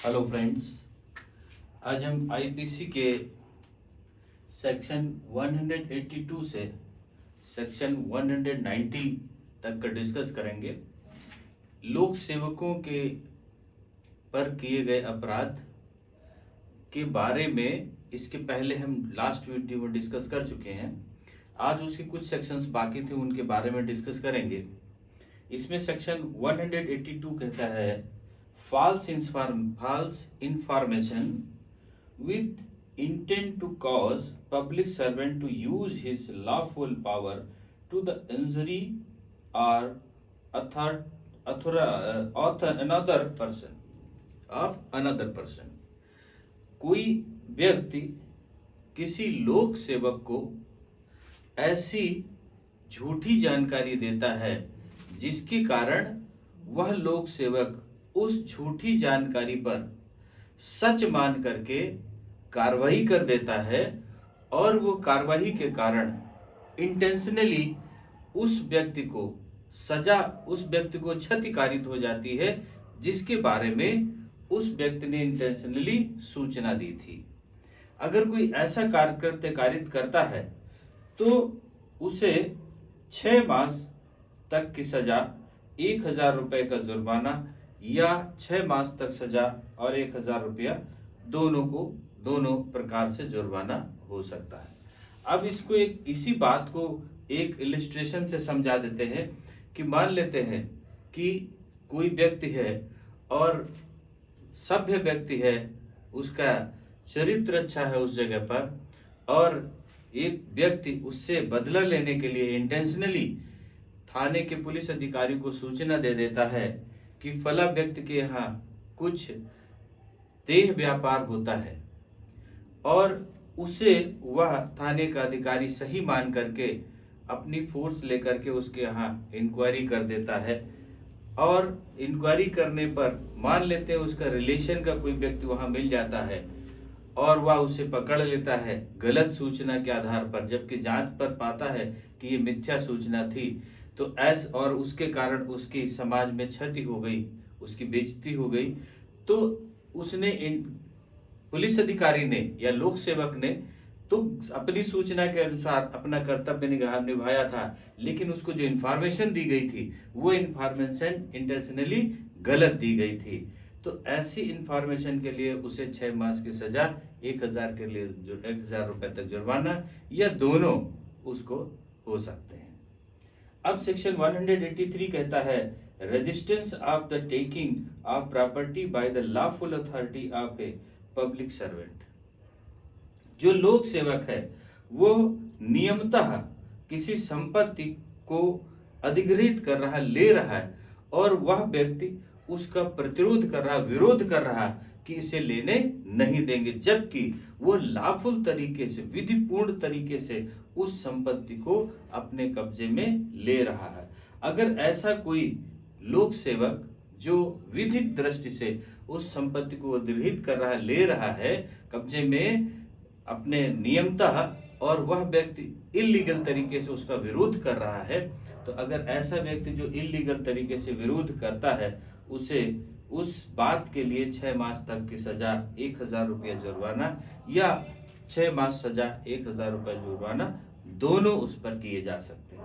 Hello friends, आज हम IPC के सेक्शन 182 से सेक्शन 190 तक का डिस्कस करेंगे। लोक सेवकों के पर किए गए अपराध के बारे में इसके पहले हम लास्ट वीडियो में डिस्कस कर चुके हैं। आज उसके कुछ सेक्शंस बाकी थे, उनके बारे में डिस्कस करेंगे। इसमें सेक्शन 182 कहता है false information with intent to cause public servant to use his lawful power to the injury or another person of another person। कोई व्यक्ति किसी लोक सेवक को ऐसी झूठी जानकारी देता है जिसके कारण वह लोक सेवक उस झूठी जानकारी पर सच मान करके कार्रवाई कर देता है और वो कार्रवाई के कारण इंटेंशनली उस व्यक्ति को क्षतिकारित हो जाती है, जिसके बारे में उस व्यक्ति ने इंटेंशनली सूचना दी थी। अगर कोई ऐसा कार्यकृत्य कारित करता है तो उसे 6 मास तक की सजा, 1000 रुपए का जुर्माना या 6 मास तक सजा और 1000 रुपया दोनों प्रकार से जुर्माना हो सकता है। अब इसको इसी बात को एक इलिस्ट्रेशन से समझा देते हैं कि मान लेते हैं कि कोई व्यक्ति है और सभ्य व्यक्ति है, उसका चरित्र अच्छा है उस जगह पर, और एक व्यक्ति उससे बदला लेने के लिए इंटेंशनली थाने के पुलिस अधिकारी को सूचना दे देता है कि फला व्यक्ति के यहाँ कुछ देह व्यापार होता है, और उसे वह थाने का अधिकारी सही मान करके अपनी फोर्स लेकर के उसके यहाँ इंक्वायरी कर देता है। और इंक्वायरी करने पर मान लेते हैं उसका रिलेशन का कोई व्यक्ति वहाँ मिल जाता है और वह उसे पकड़ लेता है गलत सूचना के आधार पर, जबकि जांच पर पाता है कि ये मिथ्या सूचना थी। तो और उसके कारण उसकी समाज में क्षति हो गई, उसकी बेइज्जती हो गई। तो उसने पुलिस अधिकारी ने या लोक सेवक ने तो अपनी सूचना के अनुसार अपना कर्तव्य निभाया था, लेकिन उसको जो इन्फॉर्मेशन दी गई थी वो इन्फॉर्मेशन इंटेंशनली गलत दी गई थी। तो ऐसी इन्फॉर्मेशन के लिए उसे 6 मास की सजा, 1000 के लिए 1000 रुपए तक जुर्माना या दोनों उसको हो सकते हैं। अब सेक्शन 183 कहता है resistance of the taking of property by the lawful authority of a public servant. जो लोक सेवक है वो नियमतः किसी संपत्ति को अधिग्रहित कर रहा, ले रहा है, और वह व्यक्ति उसका प्रतिरोध कर रहा, विरोध कर रहा कि इसे लेने नहीं देंगे, जबकि वो लॉफुल तरीके से, विधिपूर्ण तरीके से उस संपत्ति को अपने कब्जे में ले रहा है। अगर ऐसा कोई लोक सेवक जो विधिक दृष्टि से उस संपत्ति को अधिग्रहित कर रहा है, ले रहा है कब्जे में अपने नियमतः, और वह व्यक्ति इल्लीगल तरीके से उसका विरोध कर रहा है, तो अगर ऐसा व्यक्ति जो इल्लीगल तरीके से विरोध करता है उसे उस बात के लिए 6 मास तक की सजा, 1000 रुपया जुर्माना या 6 मास सजा, 1000 रुपया जुर्माना दोनों उस पर किए जा सकते हैं।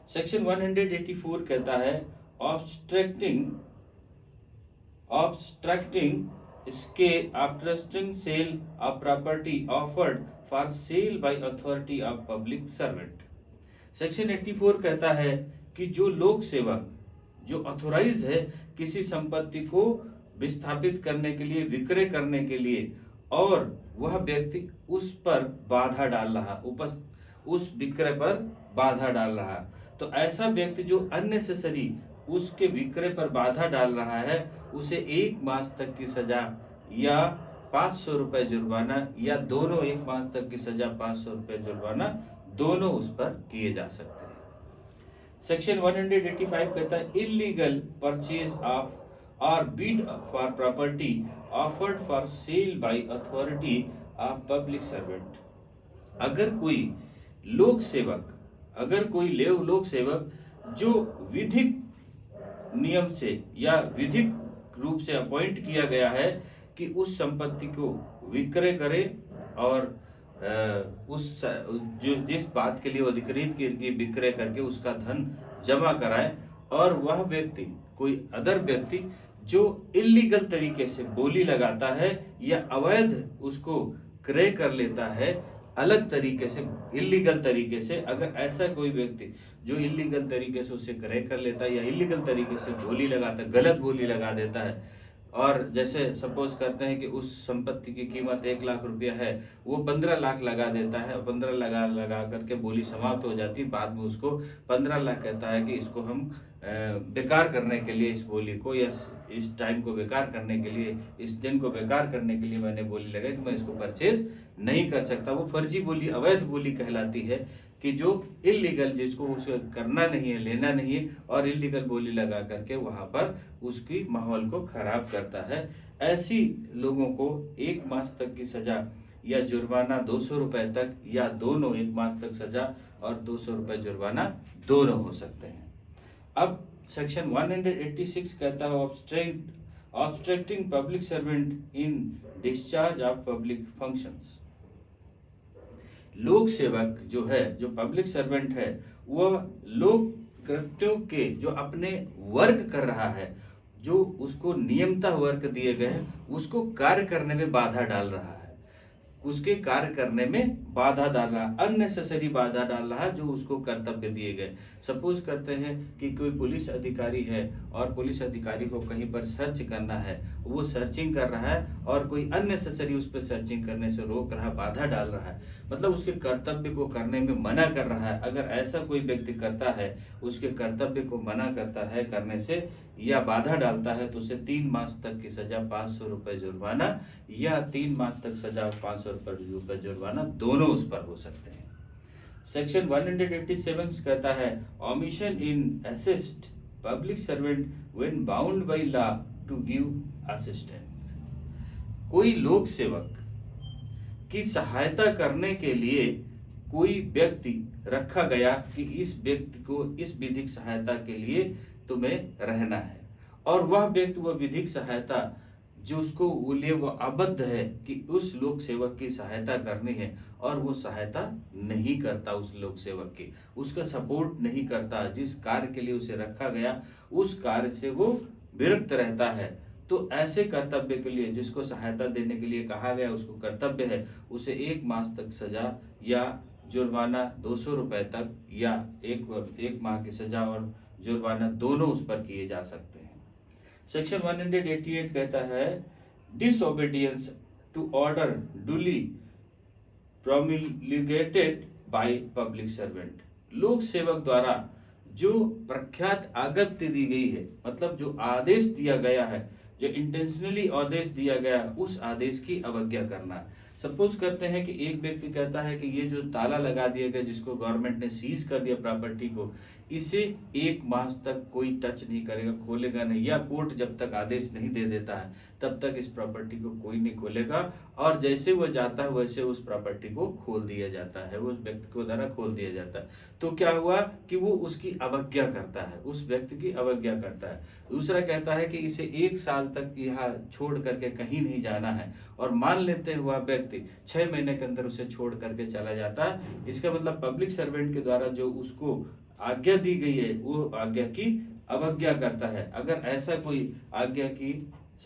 सेक्शन 184 कहता है obstructing sale of property offered for sale by authority of public servant। Section 84 कहता है कि जो लोक सेवक जो ऑथोराइज है किसी संपत्ति को विस्थापित करने के लिए, विक्रय करने के लिए, और वह व्यक्ति उस पर बाधा डाल रहा, उस विक्रय पर बाधा डाल रहा, तो ऐसा व्यक्ति जो अननेसेसरी उसके विक्रय पर बाधा डाल रहा है उसे 1 मास तक की सजा या 500 रुपए जुर्माना या दोनों, 1 मास तक की सजा, 500 रुपए जुर्माना दोनों उस पर किए जा सकते हैं। सेक्शन 185 कहता है इलीगल परचेज ऑफ और bid for property offered for sale by authority of public servant. अगर कोई लोक सेवक जो विधिक नियम से या विधिक रूप से अपॉइंट किया गया है कि उस संपत्ति को विक्रय करे और उस जो जिस बात के लिए वो अधिकृत की विक्रय करके उसका धन जमा कराए, और वह व्यक्ति कोई अदर व्यक्ति जो इलीगल तरीके से बोली लगाता है या अवैध उसको क्रय कर लेता है अलग तरीके से, इलीगल तरीके से, अगर ऐसा कोई व्यक्ति जो इलीगल तरीके से उसे क्रय कर लेता है या इलीगल तरीके से बोली लगाता है, गलत बोली लगा देता है, और जैसे सपोज करते हैं कि उस संपत्ति की कीमत 1 लाख रुपया है, वो 15 लाख लगा देता है, 15 लगा करके बोली समाप्त हो जाती है, बाद में उसको 15 लाख कहता है कि इसको हम बेकार करने के लिए, इस बोली को या इस टाइम को बेकार करने के लिए, इस दिन को बेकार करने के लिए मैंने बोली लगाई, तो मैं इसको परचेज नहीं कर सकता। वो फर्जी बोली, अवैध बोली कहलाती है कि जो इलीगल, जिसको उसे करना नहीं है, लेना नहीं है, और इलीगल बोली लगा करके वहां पर उसकी माहौल को खराब करता है। ऐसी लोगों को 1 मास तक की सजा या जुर्माना 200 रुपए तक, या दोनों 1 मास तक सजा और 200 रुपए जुर्माना दोनों हो सकते हैं। अब सेक्शन 186 कहता है obstructing public servant in discharge of public functions. लोक सेवक जो है, जो पब्लिक सर्वेंट है, वह लोक कृत्यों के जो अपने वर्क कर रहा है, जो उसको नियमतः वर्क दिए गए हैं, उसको कार्य करने में बाधा डाल रहा है, उसके कार्य करने में बाधा डाल रहा है, अननेसेसरी बाधा डाल रहा है जो उसको कर्तव्य दिए गए। सपोज करते हैं कि कोई पुलिस अधिकारी है और पुलिस अधिकारी को कहीं पर सर्च करना है, वो सर्चिंग कर रहा है और कोई अननेसेसरी उस पर सर्चिंग करने से रोक रहा है, बाधा डाल रहा है, मतलब उसके कर्तव्य को करने में मना कर रहा है। अगर ऐसा कोई व्यक्ति करता है, उसके कर्तव्य को मना करता है करने से या बाधा डालता है, तो उसे 3 मास तक की सजा, 500 रुपए जुर्माना, या 3 मास तक सजा, 500 रुपए जुर्माना, दोनों उस पर हो सकते हैं। सेक्शन 187 कहता है omission in assist public servant when bound by law to give assistance. कोई लोक सेवक की सहायता करने के लिए कोई व्यक्ति रखा गया कि इस व्यक्ति को इस विधिक सहायता के लिए तुम्हें रहना है, और वह व्यक्ति वह विधिक सहायता जो उसको लिए वो आबद्ध है कि उस लोक सेवक की सहायता करनी है, और वो सहायता नहीं करता, उस लोक सेवक की उसका सपोर्ट नहीं करता, जिस कार्य के लिए उसे रखा गया उस कार्य से वो विरक्त रहता है, तो ऐसे कर्तव्य के लिए, जिसको सहायता देने के लिए कहा गया उसको कर्तव्य है, उसे 1 मास तक सजा या जुर्माना 200 रुपए तक, या एक माह की सजा और जुर्माना दोनों उस पर किए जा सकते हैं। सेक्शन 188 कहता है disobedience to order duly promulgated by public servant. लोक सेवक द्वारा जो प्रख्यात आज्ञा दी गई है, मतलब जो आदेश दिया गया है, जो इंटेंशनली आदेश दिया गया, उस आदेश की अवज्ञा करना। सपोज करते हैं कि एक व्यक्ति कहता है कि ये जो ताला लगा दिया गया, जिसको गवर्नमेंट ने सीज कर दिया प्रॉपर्टी को, इसे 1 मास तक कोई टच नहीं करेगा, खोलेगा नहीं, या कोर्ट जब तक आदेश नहीं दे देता है तब तक इस प्रॉपर्टी को कोई नहीं खोलेगा, और जैसे वो जाता है वैसे उस प्रॉपर्टी को खोल दिया जाता है, उस व्यक्ति को द्वारा खोल दिया जाता है। तो क्या हुआ कि वो उसकी अवज्ञा करता है, उस व्यक्ति की अवज्ञा करता है। दूसरा कहता है कि इसे 1 साल तक यहाँ छोड़ करके कहीं नहीं जाना है, और मान लेते हैं वह व्यक्ति 6 महीने के अंदर उसे छोड़ करके चला जाता है। इसका मतलब पब्लिक सर्वेंट के द्वारा जो उसको आज्ञा दी गई है वो आज्ञा की अवज्ञा करता है। अगर ऐसा कोई आज्ञा की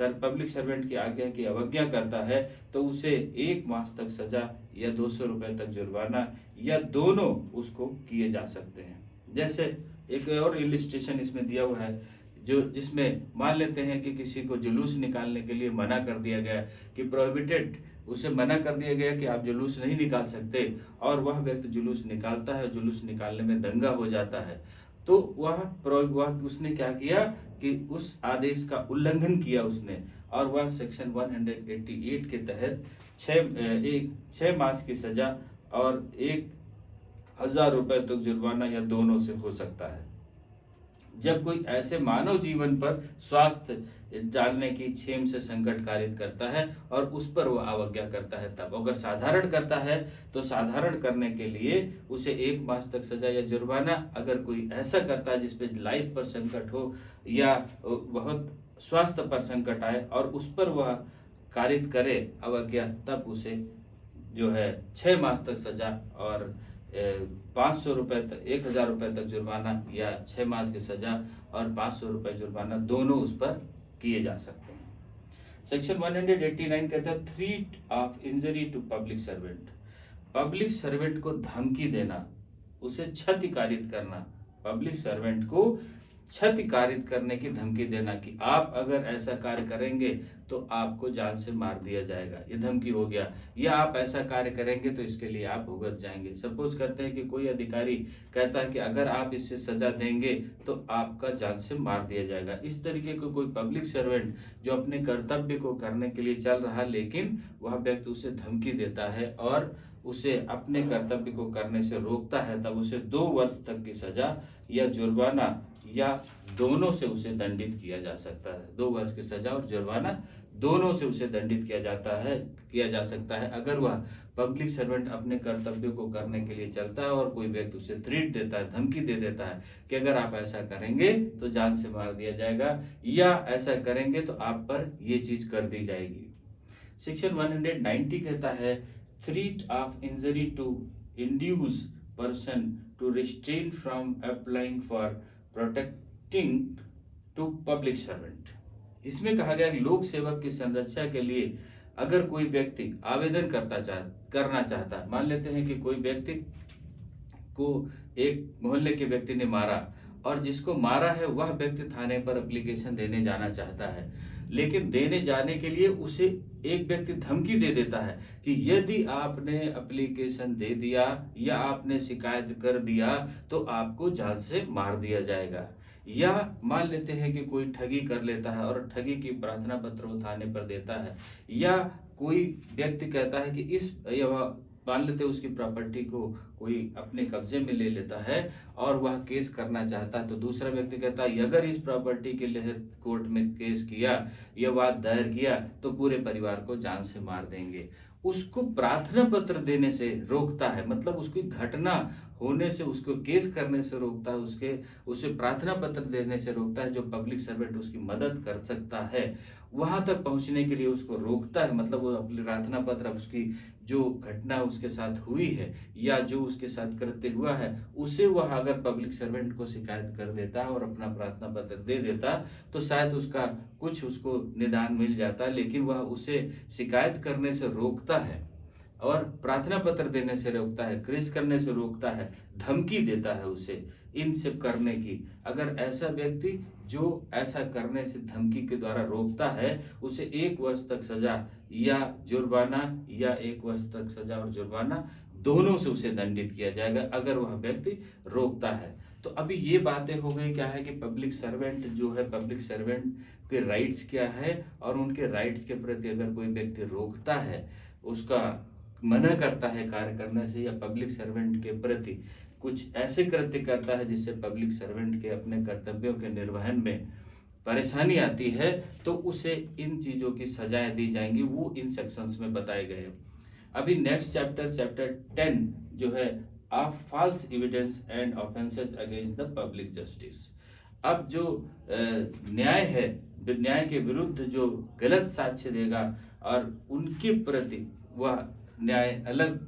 पब्लिक सर्वेंट की आज्ञा की अवज्ञा करता है तो उसे 1 मास तक सजा या 200 रुपए तक जुर्माना, या दोनों उसको किए जा सकते हैं। जैसे एक और इलिस्ट्रेशन इसमें दिया हुआ है, जो जिसमें मान लेते हैं कि किसी को जुलूस निकालने के लिए मना कर दिया गया कि प्रोहिबिटेड, उसे मना कर दिया गया कि आप जुलूस नहीं निकाल सकते, और वह व्यक्ति जुलूस निकालता है, जुलूस निकालने में दंगा हो जाता है, तो वह उसने क्या किया कि उस आदेश का उल्लंघन किया उसने, और वह सेक्शन 188 के तहत 6 मास की सजा और 1000 रुपए तक जुर्माना या दोनों से हो सकता है। जब कोई ऐसे मानव जीवन पर स्वास्थ्य डालने की क्षेम से संकट कारित करता है और उस पर वो अवज्ञा करता है, तब अगर साधारण करता है तो साधारण करने के लिए उसे 1 मास तक सजा या जुर्माना। अगर कोई ऐसा करता है जिसपे लाइफ पर संकट हो या बहुत स्वास्थ्य पर संकट आए और उस पर वह कारित करे अवज्ञा, तब उसे जो है 6 मास तक सजा और 500 रुपये तक 1000 रुपये तक जुर्माना या 6 मास की सजा और 500 रुपये जुर्माना दोनों उस पर किए जा सकते हैं। सेक्शन 189 कहता है threat of injury to public servant. Public servant को धमकी देना, उसे क्षति कारित करना, पब्लिक सर्वेंट को क्षति कारित करने की धमकी देना कि आप अगर ऐसा कार्य करेंगे तो आपको जान से मार दिया जाएगा, ये धमकी हो गया। या आप ऐसा कार्य करेंगे तो इसके लिए आप भुगत जाएंगे। सपोज करते हैं कि कोई अधिकारी कहता है कि अगर आप इससे सजा देंगे तो आपका जान से मार दिया जाएगा। इस तरीके को कोई पब्लिक सर्वेंट जो अपने कर्तव्य को करने के लिए चल रहा लेकिन वह व्यक्ति उसे धमकी देता है और उसे अपने कर्तव्य को करने से रोकता है, तब उसे 2 वर्ष तक की सजा या जुर्माना या दोनों से उसे दंडित किया जा सकता है। 2 वर्ष की सजा और जुर्माना दोनों से उसे दंडित किया जा सकता है अगर वह पब्लिक सर्वेंट अपने कर्तव्यों को करने के लिए चलता है और कोई व्यक्ति उसे थ्रेट देता है, धमकी दे देता है कि अगर आप ऐसा करेंगे तो जान से मार दिया जाएगा या ऐसा करेंगे तो आप पर ये चीज कर दी जाएगी। सेक्शन 190 कहता है threat of injury to induce person to restrain from applying for protecting to public servant. इसमें कहा गया कि लोक सेवक की संरक्षा के लिए अगर कोई व्यक्ति आवेदन करना चाहता है, मान लेते हैं कि कोई व्यक्ति को एक मोहल्ले के व्यक्ति ने मारा और जिसको मारा है वह व्यक्ति थाने पर एप्लीकेशन देने जाना चाहता है, लेकिन देने जाने के लिए उसे एक व्यक्ति धमकी दे देता है कि यदि आपने एप्लीकेशन दे दिया या आपने शिकायत कर दिया तो आपको जान से मार दिया जाएगा। या मान लेते हैं कि कोई ठगी कर लेता है और ठगी की प्रार्थना पत्र वो थाने पर देता है, या कोई व्यक्ति कहता है कि या मान लेते हैं उसकी प्रॉपर्टी को कोई अपने कब्जे में ले लेता है और वह केस करना चाहता है, तो दूसरा व्यक्ति कहता है अगर इस प्रॉपर्टी के लिए कोर्ट में केस किया या वाद दायर किया तो पूरे परिवार को जान से मार देंगे। उसको प्रार्थना पत्र देने से रोकता है, मतलब उसकी घटना होने से उसको केस करने से रोकता है, उसे प्रार्थना पत्र देने से रोकता है। जो पब्लिक सर्वेंट उसकी मदद कर सकता है वहां तक पहुंचने के लिए उसको रोकता है, मतलब वो अपनी प्रार्थना पत्र उसकी जो घटना उसके साथ हुई है या जो उसके साथ कृत्य हुआ है उसे वह अगर पब्लिक सर्वेंट को शिकायत कर देता है और अपना प्रार्थना पत्र दे देता तो शायद उसका कुछ उसको निदान मिल जाता, लेकिन वह उसे शिकायत करने से रोकता है और प्रार्थना पत्र देने से रोकता है, केस करने से रोकता है, धमकी देता है उसे इन सब करने की। अगर ऐसा व्यक्ति जो ऐसा करने से धमकी के द्वारा रोकता है उसे 1 वर्ष तक सजा या जुर्माना या 1 वर्ष तक सजा और जुर्माना दोनों से उसे दंडित किया जाएगा अगर वह व्यक्ति रोकता है। तो अभी ये बातें हो गई क्या है कि पब्लिक सर्वेंट जो है, पब्लिक सर्वेंट के राइट्स क्या है और उनके राइट्स के प्रति अगर कोई व्यक्ति रोकता है, उसका मना करता है कार्य करने से या पब्लिक सर्वेंट के प्रति कुछ ऐसे कृत्य करता है जिससे पब्लिक सर्वेंट के अपने कर्तव्यों के निर्वहन में परेशानी आती है, तो उसे इन चीजों की सजाएं दी जाएंगी, वो इन सेक्शंस में बताए गए। अभी नेक्स्ट चैप्टर 10 जो है of false evidence and offences against the public justice. अब जो न्याय है, न्याय के विरुद्ध जो गलत साक्ष्य देगा और उनके प्रति वह न्याय अलग,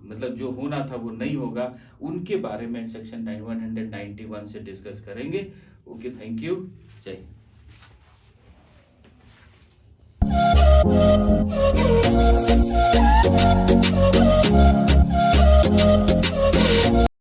मतलब जो होना था वो नहीं होगा, उनके बारे में सेक्शन 191 से डिस्कस करेंगे। ओके, थैंक यू, जय हिंद।